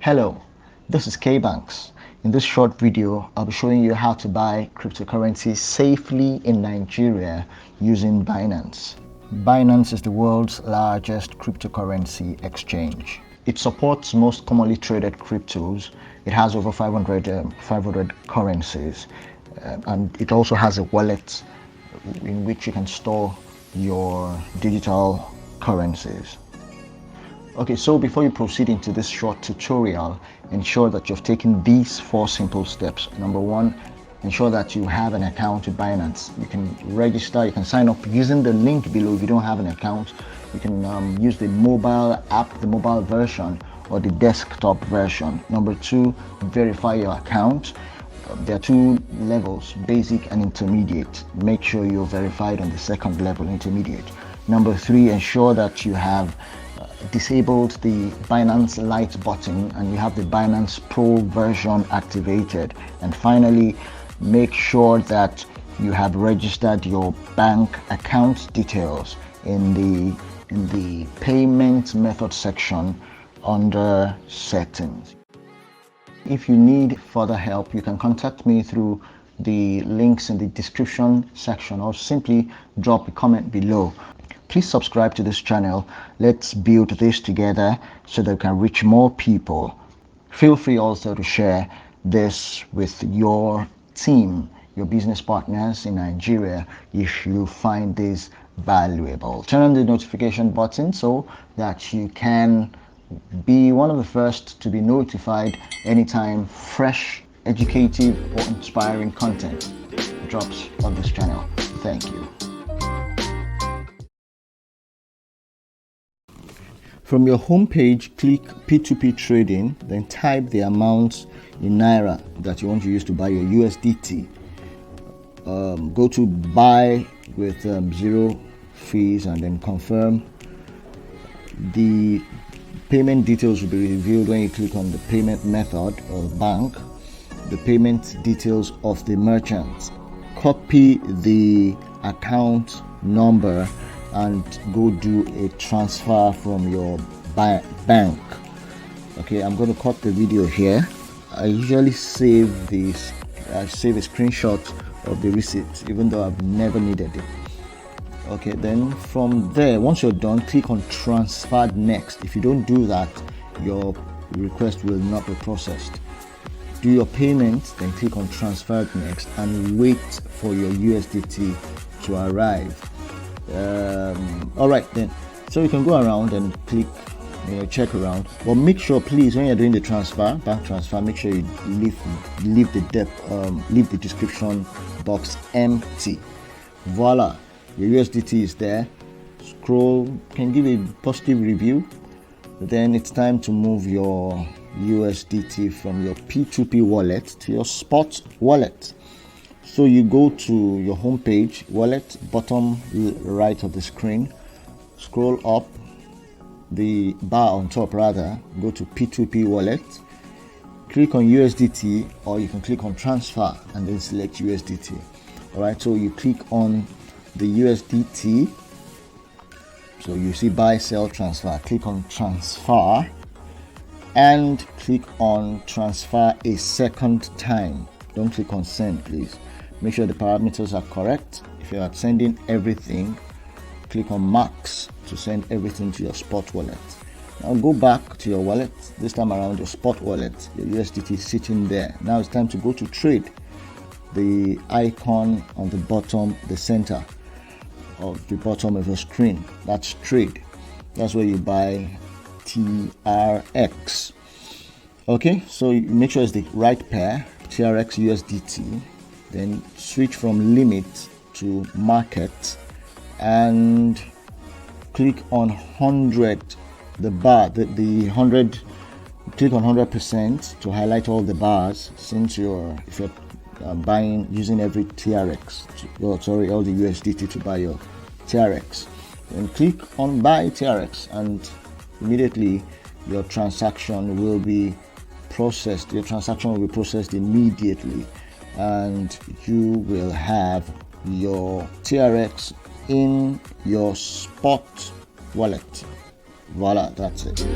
Hello, this is K-Banks. In this short video, I'll be showing you how to buy cryptocurrencies safely in Nigeria using Binance. Binance is the world's largest cryptocurrency exchange. It supports most commonly traded cryptos. It has over 500 currencies, and it also has a wallet in which you can store your digital currencies. Okay, so before you proceed into this short tutorial, ensure that you've taken these 4 simple steps. Number 1, ensure that you have an account with Binance. You can register, you can sign up using the link below. If you don't have an account, you can use the mobile app, the mobile version, or the desktop version. Number 2, verify your account. There are 2 levels, basic and intermediate. Make sure you're verified on the second level, intermediate. Number 3, ensure that you have disabled the Binance Lite button and you have the Binance Pro version activated. And finally, make sure that you have registered your bank account details in the payment method section under settings. If you need further help, you can contact me through the links in the description section or simply drop a comment below. Please subscribe to this channel. Let's build this together so that we can reach more people. Feel free also to share this with your team, your business partners in Nigeria if you find this valuable. Turn on the notification button so that you can be one of the first to be notified anytime fresh, educative or inspiring content drops on this channel. Thank you. From your home page, click P2P trading, then type the amount in naira that you want to use to buy your USDT. Go to buy with 0 fees and then confirm. The payment details will be revealed when you click on the payment method or bank, the payment details of the merchant. Copy the account number and go do a transfer from your bank. Okay, I'm going to cut the video here. I usually save a screenshot of the receipt even though I've never needed it. Okay, then from there, once you're done, click on transfer next. If you don't do that, your request will not be processed. Do your payment, then click on transfer next and wait for your USDT to arrive. All right then, so you can go around and click, check around, but make sure please when you're doing the bank transfer, make sure you leave the description box empty. Voila, your USDT is there. Scroll, can give a positive review. Then it's time to move your USDT from your P2P wallet to your spot wallet. So you go to your home page, wallet, bottom right of the screen, scroll up the bar on top rather, go to P2P wallet, click on USDT, or you can click on transfer and then select USDT. Alright, so you click on the USDT, so you see buy, sell, transfer. Click on transfer and click on transfer a second time. Don't click on send, please. Make sure the parameters are correct. If you are sending everything, click on max to send everything to your spot wallet. Now go back to your wallet. This time around, your spot wallet, your USDT is sitting there. Now it's time to go to trade. The icon on the bottom, the center of the bottom of your screen, that's trade. That's where you buy TRX. Okay, so you make sure it's the right pair, TRX USDT. Then switch from limit to market and click on 100, the bar, the 100, click on 100% to highlight all the bars, since if you're buying using every TRX, all the USDT to buy your TRX. Then click on buy TRX and immediately your transaction will be processed. Your transaction will be processed immediately and you will have your TRX in your spot wallet. Voila, that's it.